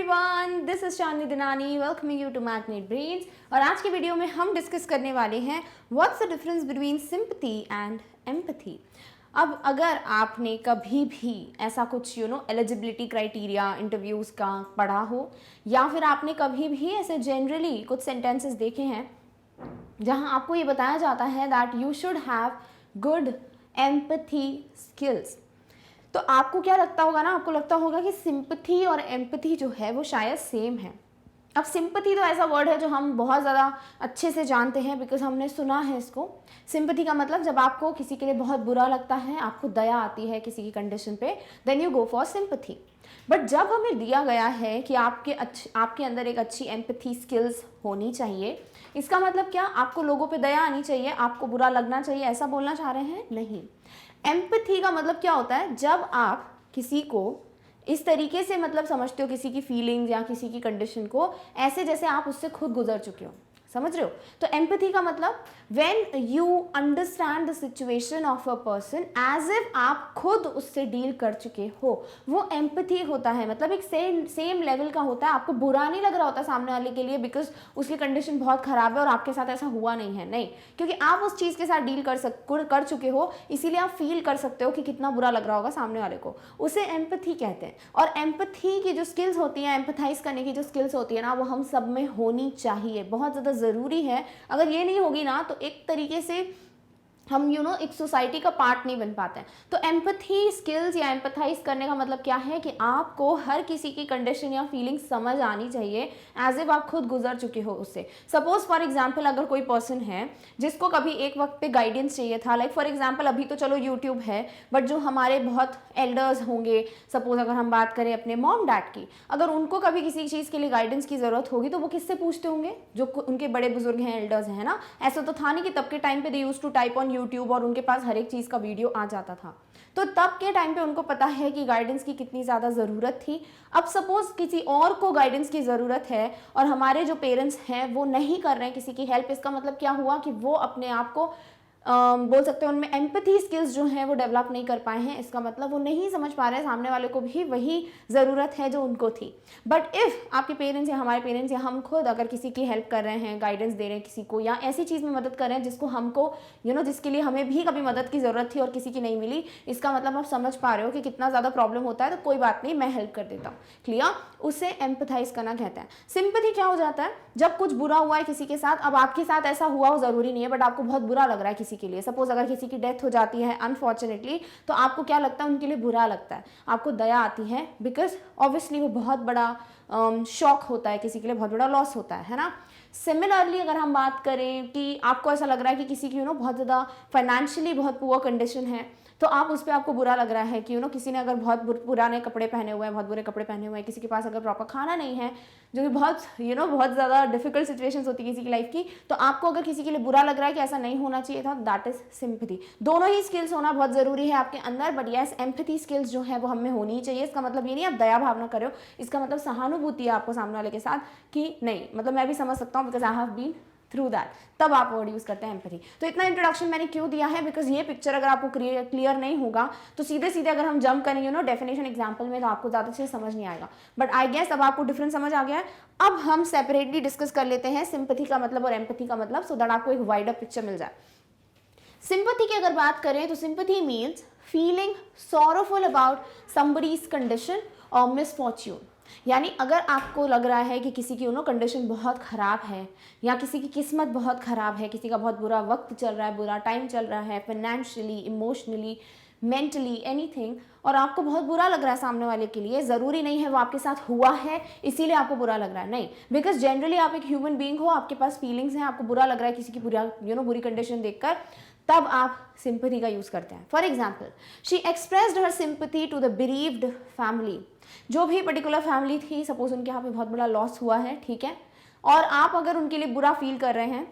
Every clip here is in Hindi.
Everyone, this is Chandni Dinani welcoming you to Magnet Brains. और आज की वीडियो में हम डिस्कस करने वाले हैं what's the difference between sympathy and empathy. अब अगर आपने कभी भी ऐसा कुछ एलिजिबिलिटी क्राइटेरिया इंटरव्यूज़ का पढ़ा हो, या फिर आपने कभी भी ऐसे जनरली कुछ सेंटेंसेस देखे हैं जहां आपको ये बताया जाता है that you should have good empathy skills, तो आपको क्या लगता होगा ना, आपको लगता होगा कि सिंपैथी और एम्पैथी जो है वो शायद सेम है। अब सिंपैथी तो ऐसा वर्ड है जो हम बहुत ज़्यादा अच्छे से जानते हैं बिकॉज हमने सुना है इसको। सिंपैथी का मतलब जब आपको किसी के लिए बहुत बुरा लगता है, आपको दया आती है किसी की कंडीशन पे, then you go for sympathy. But जब हमें दिया गया है कि आपके अंदर एक अच्छी एम्पैथी स्किल्स होनी चाहिए, इसका मतलब क्या, आपको लोगों पे दया आनी चाहिए, आपको बुरा लगना चाहिए, ऐसा बोलना चाह रहे हैं? नहीं। एम्पैथी का मतलब क्या होता है, जब आप किसी को इस तरीके से मतलब समझते हो, किसी की फीलिंग्स या किसी की कंडीशन को ऐसे जैसे आप उससे खुद गुजर चुके हो, समझ रहे हो? तो एम्पैथी का मतलब when you understand the situation of a person as if आप खुद उससे डील कर चुके हो, वो एम्पैथी होता है। मतलब एक सेम लेवल का होता है, आपको बुरा नहीं लग रहा होता सामने वाले के लिए बिकॉज उसकी कंडीशन बहुत खराब है और आपके साथ ऐसा हुआ नहीं है, नहीं, क्योंकि आप उस चीज़ के साथ डील कर चुके हो, इसीलिए आप फील कर सकते हो कि कितना बुरा लग रहा होगा सामने वाले को, उसे एम्पैथी कहते हैं। और एम्पैथी की जो स्किल्स होती हैं, एम्पैथाइज करने की जो स्किल्स होती है ना, वो हम सब में होनी चाहिए, बहुत ज़्यादा ज़रूरी है। अगर ये नहीं होगी ना तो एक तरीके से हम एक सोसाइटी का पार्ट नहीं बन पाते हैं। तो एम्पैथी स्किल्स या एम्पैथाइज करने का मतलब क्या है कि आपको हर किसी की कंडीशन या फीलिंग समझ आनी चाहिए एज इफ आप खुद गुजर चुके हो उससे। सपोज फॉर एग्जांपल अगर कोई पर्सन है जिसको कभी एक वक्त पे गाइडेंस चाहिए था, लाइक फॉर एग्जांपल अभी तो चलो यूट्यूब है, बट जो हमारे बहुत एल्डर्स होंगे, सपोज अगर हम बात करें अपने मॉम डैड की, अगर उनको कभी किसी चीज़ के लिए गाइडेंस की ज़रूरत होगी तो वो किससे पूछते होंगे? जो उनके बड़े बुजुर्ग हैं, एल्डर्स हैं ना। ऐसा तो था नहीं कि तब के टाइम पे they used to type on YouTube और उनके पास हर एक चीज़ का वीडियो आ जाता था, तो तब के टाइम पे उनको पता है कि गाइडेंस की कितनी ज़्यादा ज़रूरत थी। अब सपोज किसी और को गाइडेंस की ज़रूरत है और हमारे जो पेरेंट्स हैं वो नहीं कर रहे हैं किसी की हेल्प, इसका मतलब क्या हुआ कि वो अपने आप को बोल सकते हैं उनमें एम्पैथी स्किल्स जो हैं वो डेवलप नहीं कर पाए हैं। इसका मतलब वो नहीं समझ पा रहे हैं सामने वाले को भी वही ज़रूरत है जो उनको थी। बट इफ़ आपके पेरेंट्स या हमारे पेरेंट्स या हम खुद अगर किसी की हेल्प कर रहे हैं, गाइडेंस दे रहे हैं किसी को, या ऐसी चीज़ में मदद कर रहे हैं जिसको हमको जिसके लिए हमें भी कभी मदद की ज़रूरत थी और किसी की नहीं मिली, इसका मतलब आप समझ पा रहे हो कि कितना ज़्यादा प्रॉब्लम होता है, तो कोई बात नहीं, मैं हेल्प कर देता हूँ। क्लियर? उसे एम्पैथाइज करना कहते हैं। सिंपैथी क्या हो जाता है, जब कुछ बुरा हुआ है किसी के साथ, अब आपके साथ ऐसा हुआ हो ज़रूरी नहीं है, बट आपको बहुत बुरा लग रहा है किसी के लिए। सपोज अगर किसी की डेथ हो जाती है अनफॉर्चुनेटली, तो आपको क्या लगता है, उनके लिए बुरा लगता है, आपको दया आती है बिकॉज ऑब्वियसली वो बहुत बड़ा शॉक होता है, किसी के लिए बहुत बड़ा लॉस होता है ना। सिमिलरली अगर हम बात करें कि आपको ऐसा लग रहा है कि किसी की बहुत ज़्यादा फाइनेंशियली बहुत पुअर कंडीशन है, तो आप उस पर आपको बुरा लग रहा है कि किसी ने अगर बहुत पुराने कपड़े पहने हुए हैं, बहुत बुरे कपड़े पहने हुए हैं, किसी के पास अगर प्रॉपर खाना नहीं है, जो कि बहुत बहुत ज़्यादा डिफिकल्ट सिचुएशंस होती है किसी की लाइफ की, तो आपको अगर किसी के लिए बुरा लग रहा है कि ऐसा नहीं होना चाहिए था, दैट इज सिंपैथी। दोनों ही स्किल्स होना बहुत ज़रूरी है आपके अंदर, बट यस एम्पैथी स्किल्स जो है वो हमें होनी चाहिए। इसका मतलब ये नहीं आप दया भावना करो, इसका मतलब सहानुभूति है आपको सामने वाले के साथ कि नहीं, मतलब मैं भी समझ सकता हूँ because I have been through that, तब आप वर्ड यूज करते हैं एम्पैथी। तो इतना इंट्रोडक्शन मैंने क्यों दिया है, बिकॉज ये पिक्चर अगर आपको क्लियर नहीं होगा तो सीधे सीधे अगर हम जंप करेंगे डेफिनेशन एग्जांपल में, तो आपको ज़्यादा अच्छे से समझ नहीं आएगा। बट आई गेस अब आपको डिफरेंस समझ आ गया है। अब हम सेपरेटली डिस्कस कर लेते हैं सिंपैथी का मतलब और एम्पैथी का मतलब, सो दैट आपको एक वाइडर पिक्चर मिल जाए। सिंपैथी की अगर बात करें तो sympathy means feeling sorrowful about somebody's condition और मिसफॉर्च्यून। यानी अगर आपको लग रहा है कि किसी की कंडीशन बहुत ख़राब है, या किसी की किस्मत बहुत ख़राब है, किसी का बहुत बुरा वक्त चल रहा है, बुरा टाइम चल रहा है, फाइनेंशियली, इमोशनली, मेंटली, एनीथिंग, और आपको बहुत बुरा लग रहा है सामने वाले के लिए, ज़रूरी नहीं है वो आपके साथ हुआ है इसीलिए आपको बुरा लग रहा है, नहीं, बिकॉज जनरली आप एक ह्यूमन बीइंग हो, आपके पास फीलिंग्स हैं, आपको बुरा लग रहा है किसी की बुरी कंडीशन देखकर, तब आप सिंपैथी का यूज़ करते हैं। For example, she expressed her sympathy to the bereaved family. जो भी पर्टिकुलर फैमिली थी, सपोज उनके यहाँ पे बहुत बड़ा लॉस हुआ है, ठीक है, और आप अगर उनके लिए बुरा फील कर रहे हैं,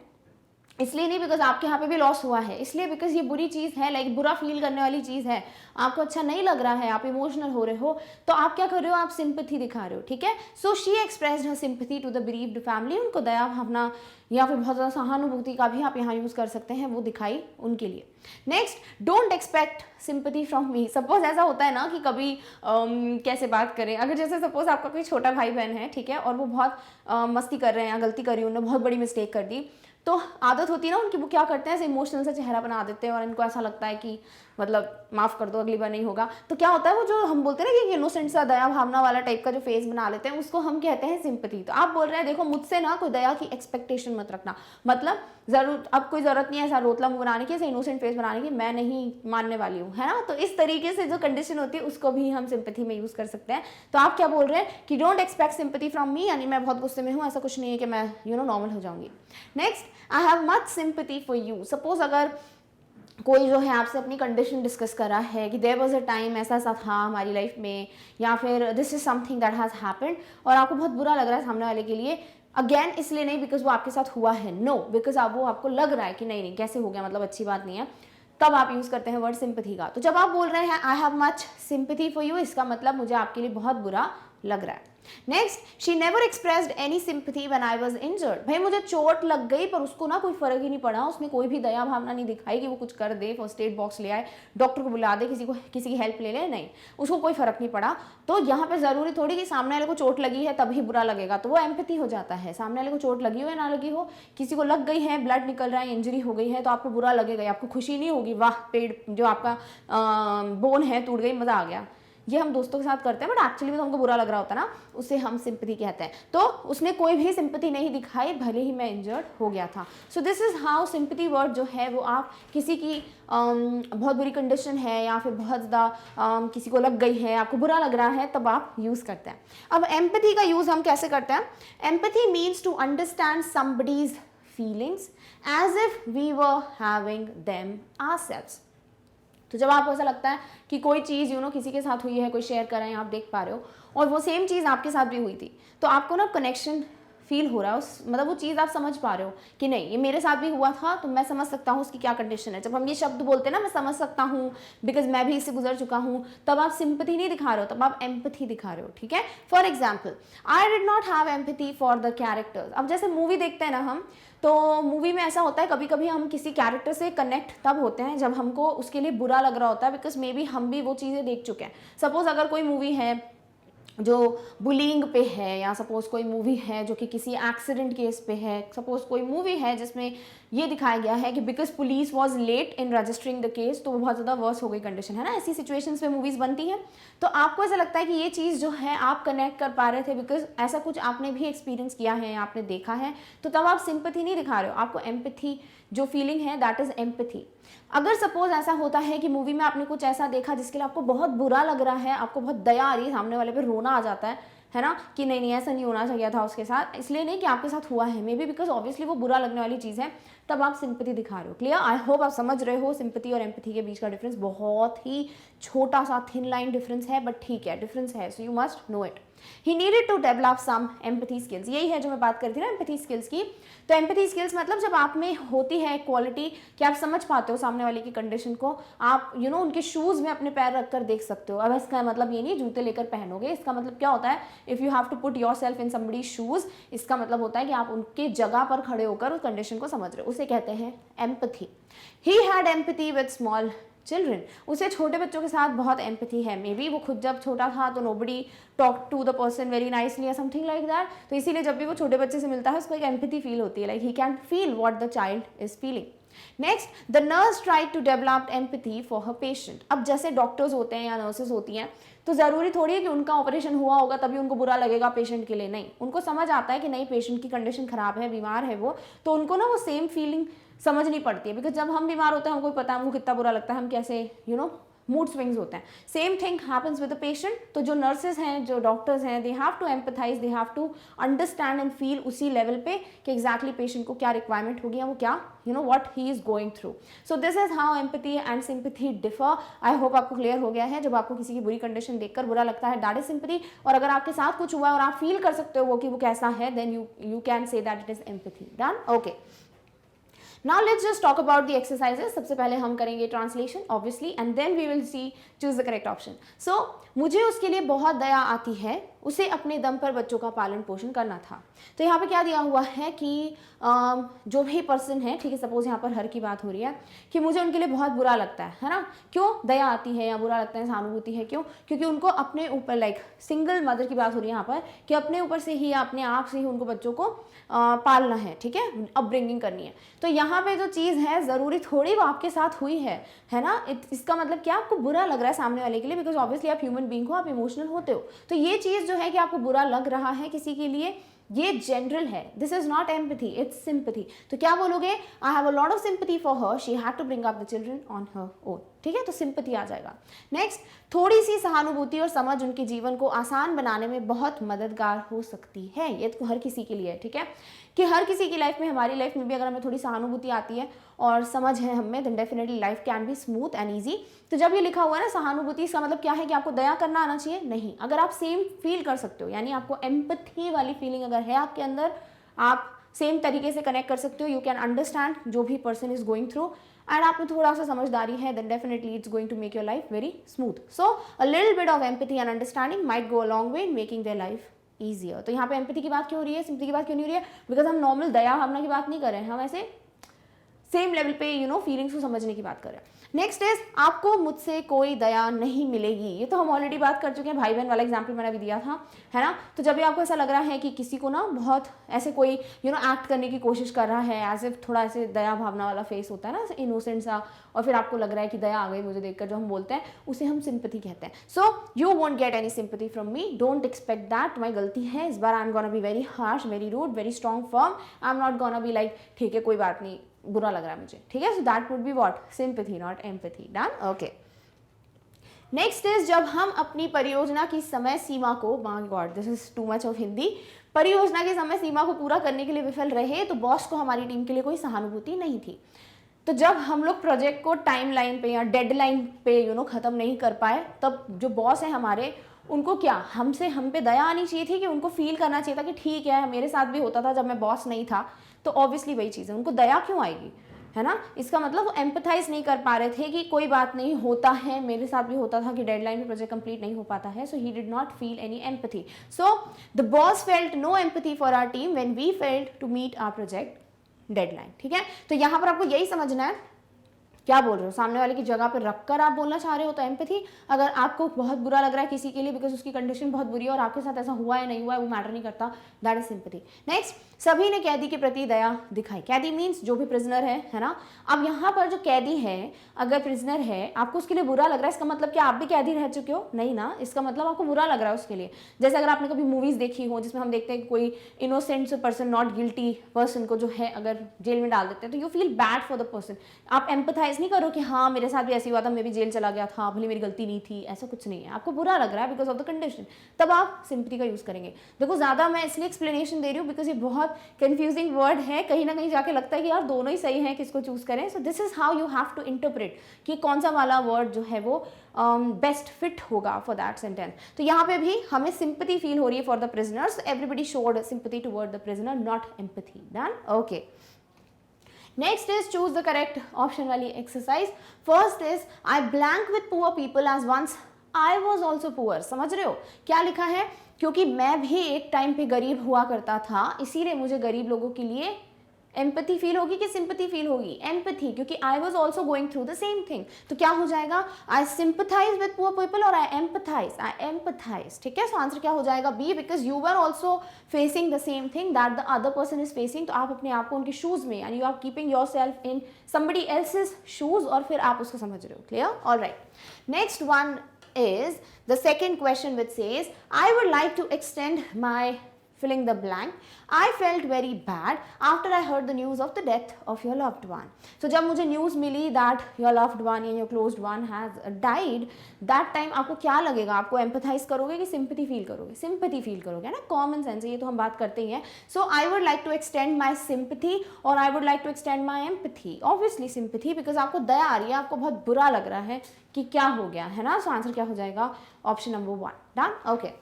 इसलिए नहीं बिकॉज आपके यहाँ पे भी लॉस हुआ है, इसलिए बिकॉज ये बुरी चीज़ है, लाइक बुरा फील करने वाली चीज़ है, आपको अच्छा नहीं लग रहा है, आप इमोशनल हो रहे हो, तो आप क्या कर रहे हो, आप सिंपैथी दिखा रहे हो, ठीक है। So she expressed her sympathy to the bereaved family, उनको दया भावना या फिर बहुत ज़्यादा सहानुभूति का भी आप यहाँ यूज़ कर सकते हैं, वो दिखाई उनके लिए। Next, don't expect sympathy from me. Suppose ऐसा होता है ना कि कभी कैसे बात करें, अगर जैसे सपोज आपका कोई छोटा भाई बहन है, ठीक है, और वो बहुत मस्ती कर रहे हैं या गलती करी, उन्होंने बहुत बड़ी मिस्टेक कर दी, तो आदत होती है ना उनकी, वो क्या करते हैं, ऐसे इमोशनल सा चेहरा बना देते हैं और इनको ऐसा लगता है कि मतलब माफ़ कर दो, अगली बार नहीं होगा। तो क्या होता है, वो जो हम बोलते हैं ना कि इनोसेंट सा दया भावना वाला टाइप का जो फेस बना लेते हैं, उसको हम कहते हैं सिंपैथी। तो आप बोल रहे हैं देखो मुझसे ना कोई दया की एक्सपेक्टेशन मत रखना, मतलब जरूर अब कोई ज़रूरत नहीं है ऐसा रोतला मुंह बनाने की, ऐसा इनोसेंट फेस बनाने की, मैं नहीं मानने वाली हूँ, है ना। तो इस तरीके से जो कंडीशन होती है उसको भी हम सिंपैथी में यूज़ कर सकते हैं। तो आप क्या बोल रहे हैं कि डोंट एक्सपेक्ट सिंपैथी फ्रॉम मी, यानी मैं बहुत गुस्से में हूँ, ऐसा कुछ नहीं है कि मैं नॉर्मल हो जाऊंगी। Next, I have much sympathy for you. Suppose अगर कोई जो है आपसे अपनी कंडीशन डिस्कस कर रहा है कि देयर वाज अ टाइम ऐसा ऐसा था हमारी लाइफ में, या फिर this is something that has happened, और आपको बहुत बुरा लग रहा है सामने वाले के लिए, अगेन इसलिए नहीं बिकॉज वो आपके साथ हुआ है, नो, बिकॉज आप वो आपको लग रहा है कि नहीं नहीं कैसे हो गया, मतलब अच्छी बात नहीं है, तब आप यूज़ करते हैं वर्ड सिंपैथी का। तो जब आप बोल रहे हैं I have much sympathy for you, इसका मतलब मुझे आपके लिए बहुत बुरा लग रहा है। Next, she never expressed any sympathy when I was injured. भाई मुझे चोट लग गई पर उसको ना कोई फर्क ही नहीं पड़ा, उसने कोई भी दया भावना नहीं दिखाई कि वो कुछ कर दे, फर्स्ट एड बॉक्स ले आए, डॉक्टर को बुला दे, किसी की हेल्प ले ले, नहीं, उसको कोई फर्क नहीं पड़ा। तो यहाँ पे जरूरी थोड़ी कि सामने वाले को चोट लगी है तभी बुरा लगेगा, तो वो एम्पैथी हो जाता है। सामने वाले को चोट लगी हो या ना लगी हो, किसी को लग गई है, ब्लड निकल रहा है, इंजरी हो गई है, तो आपको बुरा लगेगा, आपको खुशी नहीं होगी, वाह पेड़ जो आपका बोन है टूट गई, मजा आ गया। ये हम दोस्तों के साथ करते हैं, बट एक्चुअली में तो हमको बुरा लग रहा होता है ना, उसे हम सिंपैथी कहते हैं। तो उसने कोई भी सिंपैथी नहीं दिखाई, भले ही मैं इंजर्ड हो गया था। सो this is how sympathy word जो है वो आप किसी की बहुत बुरी कंडीशन है या फिर बहुत ज़्यादा किसी को लग गई है, आपको बुरा लग रहा है, तब आप यूज़ करते हैं। अब एम्पैथी का यूज़ हम कैसे करते हैं? Empathy means to understand somebody's feelings as if we were having them ourselves. तो जब आपको ऐसा लगता है कि कोई चीज़ किसी के साथ हुई है, कोई शेयर कर रहे हैं, आप देख पा रहे हो, और वो सेम चीज़ आपके साथ भी हुई थी, तो आपको ना कनेक्शन फील हो रहा है, उस मतलब वो चीज़ आप समझ पा रहे हो कि नहीं ये मेरे साथ भी हुआ था, तो मैं समझ सकता हूँ उसकी क्या कंडीशन है। जब हम ये शब्द बोलते हैं ना, मैं समझ सकता हूँ बिकॉज मैं भी इससे गुजर चुका हूँ, तब आप सिंपैथी नहीं दिखा रहे हो, तब आप एम्पैथी दिखा रहे हो, ठीक है। For example, I did not have empathy for the characters. अब जैसे मूवी देखते हैं ना हम, तो मूवी में ऐसा होता है कभी कभी हम किसी कैरेक्टर से कनेक्ट तब होते हैं जब हमको उसके लिए बुरा लग रहा होता है, बिकॉज मे बी हम भी वो चीज़ें देख चुके हैं। सपोज अगर कोई मूवी है जो बुलिंग पे है, या सपोज कोई मूवी है जो कि किसी एक्सीडेंट केस पे है, सपोज कोई मूवी है जिसमें ये दिखाया गया है कि because police was late in registering the case, तो वो बहुत ज़्यादा वर्स हो गई कंडीशन, है ना। ऐसी सिचुएशंस पे मूवीज़ बनती हैं, तो आपको ऐसा लगता है कि ये चीज़ जो है आप कनेक्ट कर पा रहे थे बिकॉज ऐसा कुछ आपने भी एक्सपीरियंस किया है, आपने देखा है, तो तब आप सिंपैथी नहीं दिखा रहे हो, आपको एम्पैथी जो फीलिंग है दैट इज़ एम्पैथी। अगर सपोज ऐसा होता है कि मूवी में आपने कुछ ऐसा देखा जिसके लिए आपको बहुत बुरा लग रहा है, आपको बहुत दया आ रही है, सामने वाले पे रोना आ जाता है ना, कि नहीं नहीं ऐसा नहीं होना चाहिए था उसके साथ, इसलिए नहीं कि आपके साथ हुआ है, मे बी बिकॉज ऑब्वियसली वो बुरा लगने वाली चीज़ है, तब आप सिंपैथी दिखा रहे हो। क्लियर? आई होप आप समझ रहे हो सिंपैथी और एम्पैथी के बीच का डिफरेंस बहुत ही छोटा सा थिन लाइन डिफरेंस है, बट ठीक है डिफरेंस है, so you must know it. He needed to develop some empathy skills, यही है जो मैं बात करती थी ना एम्पैथी स्किल्स की। तो एम्पैथी स्किल्स मतलब जब आप में होती है क्वालिटी कि आप समझ पाते हो सामने वाले की कंडीशन को, आप उनके शूज़ में अपने पैर रख कर देख सकते हो। अब इसका मतलब ये नहीं जूते लेकर पहनोगे, इसका मतलब क्या होता है, if you have to put your self in somebody's shoes, इसका मतलब होता है कि आप उनके जगह पर खड़े होकर उस कंडीशन को समझ रहे हो, उसे कहते हैं empathy. He had empathy with small children, उसे छोटे बच्चों के साथ बहुत एम्पैथी है। मे बी वो खुद जब छोटा था तो nobody talk to the person very nicely या समथिंग लाइक दैट, तो इसीलिए जब भी वो छोटे बच्चे से मिलता है उसको एक एम्पैथी फील होती है, like he can feel what the child is feeling. Next, the nurse tried to develop empathy for her patient. अब जैसे डॉक्टर्स होते हैं या नर्सेज होती हैं, तो ज़रूरी थोड़ी है कि उनका ऑपरेशन हुआ होगा तभी उनको बुरा लगेगा पेशेंट के लिए, नहीं, उनको समझ आता है कि नहीं पेशेंट की कंडीशन खराब है, बीमार है वो, तो उनको ना वो सेम फीलिंग समझनी पड़ती है। बिकॉज जब हम बीमार होते हैं हमको पता है हमको कितना बुरा लगता है, हम कैसे मूड स्विंग्स होते हैं। Same thing happens with the patient. तो जो नर्सेज हैं, जो डॉक्टर्स हैं, they have to empathise, they have to understand and feel उसी लेवल पे कि एग्जैक्टली पेशेंट को क्या रिक्वायरमेंट होगी या वो क्या what he is going through. So this is how empathy and sympathy differ. I hope आपको क्लियर हो गया है। जब आपको किसी की बुरी कंडीशन देखकर बुरा लगता है दैट इज सिंपैथी, और अगर आपके साथ कुछ हुआ और आप फील कर सकते हो कि वो कैसा है, then you can say that it is empathy. Done? Okay. Now let's just talk about the exercises. सबसे पहले हम करेंगे translation obviously, and then we will see choose the correct option. So मुझे उसके लिए बहुत दया आती है, उसे अपने दम पर बच्चों का पालन पोषण करना था। तो यहाँ पे क्या दिया हुआ है कि जो भी पर्सन है, ठीक है, सपोज यहाँ पर हर की बात हो रही है कि मुझे उनके लिए बहुत बुरा लगता है ना। क्यों दया आती है या बुरा लगता है, सहानुभूति है, क्यों? क्योंकि उनको अपने ऊपर, लाइक सिंगल मदर की बात हो रही है यहाँ पर, कि अपने ऊपर से ही, अपने आप से ही उनको बच्चों को पालना है, ठीक है, अपब्रिंगिंग करनी है। तो यहाँ पे जो चीज़ है ज़रूरी थोड़ी वो आपके साथ हुई है ना। इसका मतलब क्या, आपको बुरा लग रहा है सामने वाले के लिए, बिकॉज ऑब्वियसली आप ह्यूमन बीइंग हो, आप इमोशनल होते हो। तो ये चीज़ जो है कि आपको बुरा लग रहा है किसी के लिए, ये जनरल है। This is not empathy, it's sympathy. तो क्या बोलोगे, I have a lot of sympathy for her, she had to bring up the children on her own, ठीक है, तो सिंपैथी आ जाएगा। नेक्स्ट, थोड़ी सी सहानुभूति और समझ उनके जीवन को आसान बनाने में बहुत मददगार हो सकती है। ये तो हर किसी के लिए है, ठीक है, कि हर किसी की लाइफ में, हमारी लाइफ में भी अगर हमें थोड़ी सहानुभूति आती है और समझ है हमें, then definitely life can be smooth and easy. तो जब ये लिखा हुआ है ना सहानुभूति, इसका मतलब क्या है कि आपको दया करना आना चाहिए? नहीं। अगर आप सेम फील कर सकते हो, यानी आपको एम्पैथी वाली फीलिंग अगर है आपके अंदर, आप सेम तरीके से कनेक्ट कर सकते हो, यू कैन अंडरस्टैंड जो भी person is going through, and आप में थोड़ा सा समझदारी है, then definitely it's going to make your life very smooth. So a little bit of empathy and understanding might go a long way in making their life easier. तो यहाँ पे एम्पैथी की बात क्यों हो रही है, सिंपैथी की बात क्यों नहीं हो रही है? बिकॉज हम नॉर्मल दया भावना की बात नहीं कर रहे हैं, हम ऐसे सेम लेवल पे फीलिंग्स को समझने की बात कर रहे हैं। नेक्स्ट इज, आपको मुझसे कोई दया नहीं मिलेगी। ये तो हम ऑलरेडी बात कर चुके हैं, भाई बहन वाला एग्जांपल मैंने अभी दिया था, है ना। तो जब भी आपको ऐसा लग रहा है कि किसी को ना बहुत ऐसे कोई एक्ट करने की कोशिश कर रहा है, एज इफ थोड़ा ऐसे दया भावना वाला फेस होता है ना, इनोसेंट सा, और फिर आपको लग रहा है कि दया आ गई मुझे देखकर, जो हम बोलते हैं उसे हम सिंपैथी कहते हैं। So you won't get any sympathy from me, don't expect that. तुम्हारी गलती है इस बार, I am gonna be very harsh, very rude, very strong, firm. I am not gonna be like ठीक है कोई बात नहीं, बुरा लग रहा है मुझे, ठीक है। So that would be what, sympathy, not empathy. Done, okay. Next is, जब हम अपनी परियोजना की समय सीमा को, my God this is too much of Hindi, परियोजना की समय सीमा को पूरा करने के लिए विफल रहे तो बॉस को हमारी टीम के लिए कोई सहानुभूति नहीं थी। तो जब हम लोग प्रोजेक्ट को टाइमलाइन पे या डेडलाइन पे खत्म नहीं कर पाए, तब जो बॉस है हमारे, उनको क्या, हम पे दया आनी चाहिए थी, कि उनको फील करना चाहिए था कि ठीक है मेरे साथ भी होता था जब मैं बॉस नहीं था। तो ऑब्वियसली वही चीज़ है, उनको दया क्यों आएगी, है ना। इसका मतलब वो एम्पथाइज नहीं कर पा रहे थे कि कोई बात नहीं, होता है, मेरे साथ भी होता था कि डेडलाइन में प्रोजेक्ट कंप्लीट नहीं हो पाता है। So he did not feel any empathy. So the boss felt no empathy for our team when we failed to meet our project deadline, ठीक है। तो यहाँ पर आपको यही समझना है, क्या बोल रहे हो, सामने वाले की जगह पर रखकर आप बोलना चाह रहे हो तो एम्पैथी। अगर आपको बहुत बुरा लग रहा है किसी के लिए बिकॉज उसकी कंडीशन बहुत बुरी है और आपके साथ ऐसा हुआ है नहीं हुआ है वो मैटर नहीं करता, दैट इज सिंपैथी। नेक्स्ट, सभी ने कैदी के प्रति दया दिखाई। कैदी मीन्स जो भी प्रिजनर है ना। अब यहाँ पर जो कैदी है, अगर प्रिजनर है, आपको उसके लिए बुरा लग रहा है, इसका मतलब क्या आप भी कैदी रह चुके हो? नहीं ना, इसका मतलब आपको बुरा लग रहा है उसके लिए। जैसे अगर आपने कभी मूवीज देखी हो जिसमें हम देखते हैं कि कोई innocent person, not guilty person को जो है अगर जेल में डाल देते हैं, तो you feel bad for the person. आप एम्पथाइज नहीं करो कि हाँ मेरे साथ भी ऐसी हुआ था, मैं भी जेल चला गया था, भले मेरी गलती नहीं थी, ऐसा कुछ नहीं है। आपको बुरा लग रहा है बिकॉज ऑफ द कंडीशन, तब आप सिंपैथी का यूज करेंगे। देखो ज्यादा मैं इसलिए एक्सप्लेनेशन दे रही हूँ बिकॉज ये बहुत कंफ्यूजिंग वर्ड है, कहीं ना कहीं जाके लगता है कि यार दोनों ही सही है, किसको चूज करें। So this is how you have to interpret कि कौन सा वाला वर्ड जो है वो बेस्ट फिट होगा फॉर दैट सेंटेंस। तो यहाँ पे भी हमें सिंपैथी फील हो रही है for the prisoners, everybody showed sympathy toward the prisoner, not empathy. Done, okay. Next is choose the correct option वाली exercise. First is I blank with poor people as once I was also poor. समझ रहे हो क्या लिखा है? क्योंकि मैं भी एक टाइम पे गरीब हुआ करता था, इसीलिए मुझे गरीब लोगों के लिए एम्पैथी फील होगी कि सिंपैथी फील होगी? एम्पैथी, क्योंकि I was also going through the same thing. तो क्या हो जाएगा? I sympathise with poor people और आई एम्पथाइज, ठीक है। सो आंसर क्या हो जाएगा? B, because you were also facing the same thing that the other person is facing. तो आप अपने आप को उनके शूज में, यानी you are keeping your self in somebody else's shoes, और फिर आप उसको समझ रहे हो। Clear? Alright. Next one is the second question which says I would like to extend my filling the blank. I felt very bad after I heard the news of the death of your loved one. So जब मुझे news milli that your loved one या your closed one has died, that time आपको क्या लगेगा? आपको empathize करोगे कि sympathy feel करोगे? Sympathy feel करोगे, है ना? Common sense है, ये तो हम बात करते ही हैं। So I would like to extend my sympathy और I would like to extend my empathy. Obviously sympathy because आपको दया आ रही है, आपको बहुत बुरा लग रहा है कि क्या हो गया, है ना? So आंसर क्या हो जाएगा? Option number 1. Done? Okay.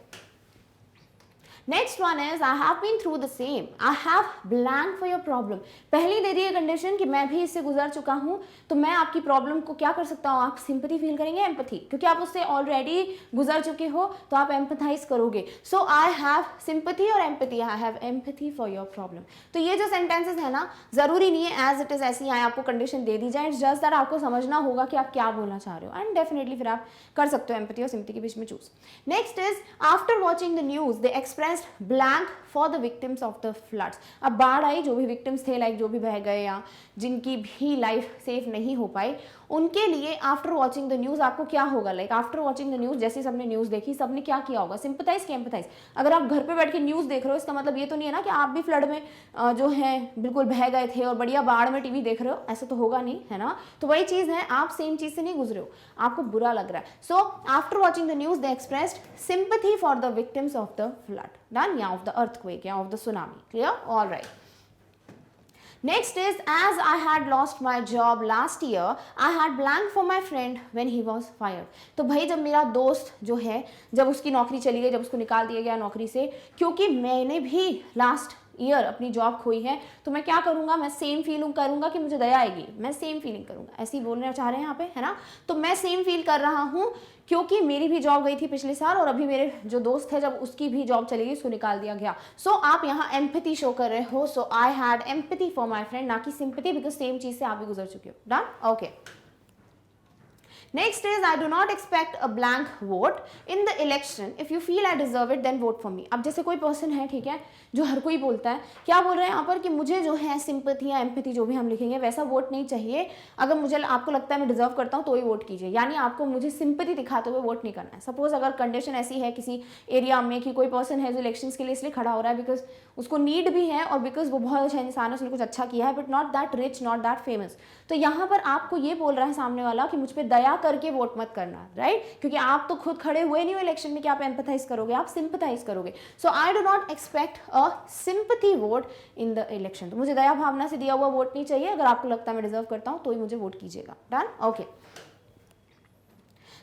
Next one is I have been through the same, I have blank for your problem. पहले दे दी है कंडीशन कि मैं भी इससे गुजर चुका हूं, तो मैं आपकी प्रॉब्लम को क्या कर सकता हूं, आप सिंपैथी फील करेंगे, एम्पैथी, क्योंकि आप उससे ऑलरेडी गुजर चुके हो तो आप एम्पैथाइज करोगे। सो आई हैव सिंपैथी और empathy, I have empathy for your problem. तो ये जो सेंटेंसेस है ना, जरूरी नहीं है एज इट इज ऐसी आए, आपको कंडीशन दे दी जाए, इट्स जस्ट दैट आपको समझना होगा कि आप क्या बोलना चाह रहे हो, एंड डेफिनेटली फिर आप कर सकते हो एम्पैथी और सिंपैथी के बीच में choose. Next is after watching the news they expressed blank for the victims of the floods. अब बाढ़ आई, जो भी विक्टिम्स थे, लाइक जो भी बह गए या जिनकी भी लाइफ सेफ नहीं हो पाई, उनके लिए आफ्टर वॉचिंग द न्यूज आपको क्या होगा, like after watching the news, जैसे सबने न्यूज देखी, सबने क्या किया होगा, सिंपैथाइज कि एम्पैथाइज। अगर आप घर पे बैठ के न्यूज देख रहे हो, इसका मतलब ये तो नहीं है ना कि आप भी फ्लड में जो है बिल्कुल बह गए थे और बढ़िया बाढ़ में टीवी देख रहे हो, ऐसा तो होगा नहीं, है ना। तो वही चीज है, आप सेम चीज से नहीं गुजरे हो, आपको बुरा लग रहा है। So after watching the news they expressed sympathy for the victims of the flood, done, या ऑफ द अर्थक्वेक या of the tsunami, clear, all right. Next is, as I had lost my job last year, I had blank for my friend when he was fired. तो भाई जब मेरा दोस्त जो है, जब उसकी नौकरी चली गई, जब उसको निकाल दिया गया नौकरी से, क्योंकि मैंने भी लास्ट ईयर अपनी जॉब खोई है, तो मैं क्या करूंगा, मैं सेम फीलिंग करूंगा कि मुझे दया आएगी, मैं सेम फीलिंग करूंगा, ऐसे ही बोलना चाह रहे हैं यहाँ पे, है ना। तो मैं सेम फील कर रहा हूँ क्योंकि मेरी भी जॉब गई थी पिछले साल, और अभी मेरे जो दोस्त है, जब उसकी भी जॉब चली गई, उसको निकाल दिया गया। सो आप यहाँ एम्पैथी शो कर रहे हो। So I had empathy for my friend, ना कि सिंपैथी, बिकॉज सेम चीज से आप भी गुजर चुके हो, done, okay. Next is, I do not expect a blank vote in the election. If you feel I deserve it, then vote for me. अब जैसे कोई पर्सन है, ठीक है, जो हर कोई बोलता है, क्या बोल रहे हैं यहाँ पर कि मुझे जो है सिंपैथी या एम्पैथी जो भी हम लिखेंगे वैसा वोट नहीं चाहिए, अगर मुझे आपको लगता है मैं डिजर्व करता हूँ तो ही वोट कीजिए, यानी आपको मुझे सिंपैथी दिखाते हुए वोट नहीं करना है। सपोज अगर कंडीशन ऐसी है किसी एरिया में कि कोई पर्सन है जो इलेक्शंस के लिए इसलिए खड़ा हो रहा है बिकॉज उसको नीड भी है और बिकॉज वो बहुत अच्छा इंसान है, उसने कुछ अच्छा किया है, but not that rich, not that famous, तो यहाँ पर आपको ये बोल रहा है सामने वाला कि मुझ पर दया करके वोट मत करना, राइट, क्योंकि आप तो खुद खड़े हुए नहीं हो इलेक्शन में कि आप एम्पैथाइज करोगे, आप सिंपैथाइज करोगे। So I do not expect a sympathy vote in the election. तो मुझे दया भावना से दिया हुआ वोट नहीं चाहिए, अगर आपको लगता है मैं डिजर्व करता हूँ तो ही मुझे वोट कीजिएगा, done, okay.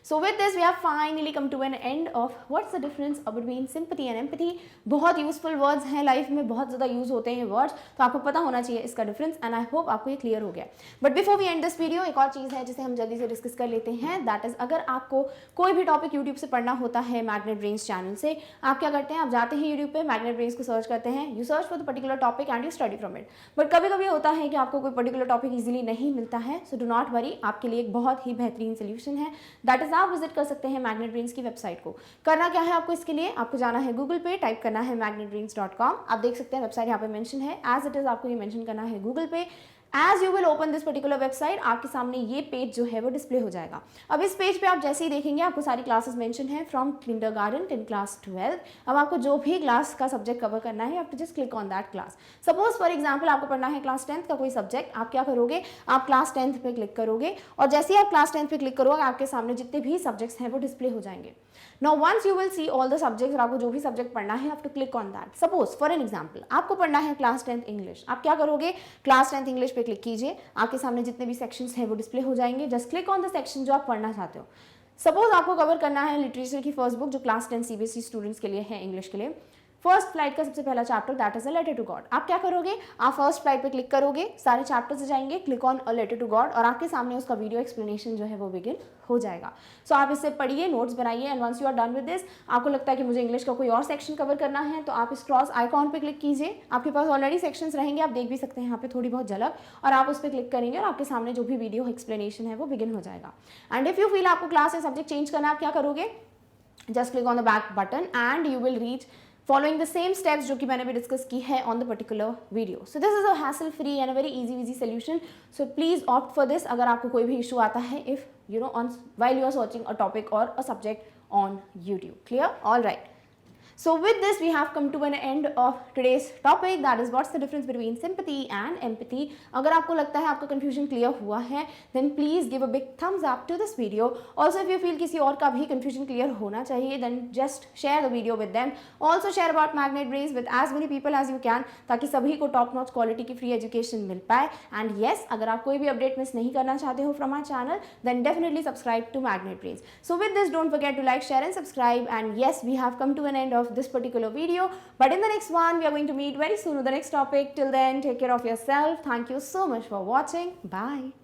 So with this we have finally come to an end of what's the difference between sympathy and empathy। बहुत यूजफुल वर्ड्स हैं लाइफ में, बहुत ज़्यादा यूज होते हैं वर्ड्स, तो आपको पता होना चाहिए इसका डिफरेंस, एंड आई होप आपको ये क्लियर हो गया। But before we end this video, एक और चीज़ है जिसे हम जल्दी से डिस्कस कर लेते हैं, दैट इज, अगर आपको कोई भी टॉपिक यूट्यूब से पढ़ना होता है मैग्नेट ब्रेन्स चैनल से, आप क्या करते हैं, आप जाते हैं यूट्यूब पे, मैग्नेट ब्रेन्स को सर्च करते हैं, you search for the particular topic and you study from it. But कभी कभी होता है कि आपको कोई पर्टिकुलर टॉपिक ईजिली नहीं मिलता है, सो डू नॉट वरी, आपके लिए एक बहुत ही बेहतरीन सोल्यूशन है, दैट इज आप विजिट कर सकते हैं मैग्नेट ब्रेन्स की वेबसाइट को। करना क्या है आपको, इसके लिए आपको जाना है गूगल पे, टाइप करना है magnetbrains.com, आप देख सकते हैं वेबसाइट यहाँ पे मेंशन है, एज इट इज आपको ये मेंशन करना है गूगल पे। As you will open this particular website, आपके सामने ये पेज जो है वो डिस्प्ले हो जाएगा। अब इस पेज पे आप जैसे ही देखेंगे आपको सारी क्लासेस मेंशन है, फ्रॉम किंडरगार्टन टिल क्लास 12। अब आपको जो भी क्लास का सब्जेक्ट कवर करना है, आप just click on that class. Suppose for example आपको पढ़ना है क्लास 10th का कोई सब्जेक्ट, आप क्या करोगे, आप क्लास 10th पे क्लिक करोगे, और जैसे ही आप क्लास 10th पे क्लिक करोगे आपके सामने जितने भी सब्जेक्ट्स हैं वो डिस्प्ले हो जाएंगे। Now once you will see all the subjects, और आपको जो भी सब्जेक्ट पढ़ना है, आप to click on that. Suppose for an example आपको पढ़ना है क्लास 10th इंग्लिश, आप क्या करोगे, क्लास 10th इंग्लिश पे क्लिक कीजिए, आपके सामने जितने भी सेक्शंस हैं वो डिस्प्ले हो जाएंगे। Just click on the section जो आप पढ़ना चाहते हो। सपोज आपको कवर करना है लिटरेचर की फर्स्ट बुक जो क्लास 10 CBSE स्टूडेंट्स के लिए है, इंग्लिश के लिए, फर्स्ट फ्लाइट का सबसे पहला chapter, that is a letter to God. आप क्या करोगे, आप फर्स्ट फ्लाइट पे क्लिक करोगे, सारे चैप्टर्स जाएंगे, click on a letter to God, और आपके सामने उसका वीडियो एक्सप्लेनेशन जो है वो बिगिन हो जाएगा। सो आप इससे पढ़िए, नोट्स बनाइए, and once you are done with this, आपको लगता है कि मुझे इंग्लिश का कोई और सेक्शन कवर करना है, तो आप इस क्रॉस आइकॉन पे क्लिक कीजिए, आपके पास ऑलरेडी सेक्शंस रहेंगे, आप देख भी सकते हैं यहाँ पे थोड़ी बहुत झलक, और आप उस पर क्लिक करेंगे और आपके सामने जो भी वीडियो एक्सप्लेनेशन है वो बिगिन हो जाएगा। एंड इफ यू फील आपको क्लास या सब्जेक्ट चेंज करना है, आप क्या करोगे, just click on the back button and you will reach following the same steps जो कि मैंने भी डिस्कस की है on the particular video. So this is a hassle free and a very easy solution. So please opt for this अगर आपको कोई भी issue आता है if you know on while you are searching a topic or a subject on YouTube. Clear? All right. So with this we have come to an end of today's topic, that is what's the difference between sympathy and empathy. अगर आपको लगता है आपका confusion clear हुआ है then please give a big thumbs up to this video. Also if you feel किसी और का भी confusion clear होना चाहिए then just share the video with them. Also share about Magnet Brains with as many people as you can ताकि सभी को top notch quality की free education मिल पाए. And yes, अगर आप कोई भी update miss नहीं करना चाहते हो from our channel then definitely subscribe to Magnet Brains. So with this don't forget to like, share and subscribe, and yes we have come to an end of of this particular video. But in the next one, we are going to meet very soon with the next topic. Till then, take care of yourself. Thank you so much for watching. Bye.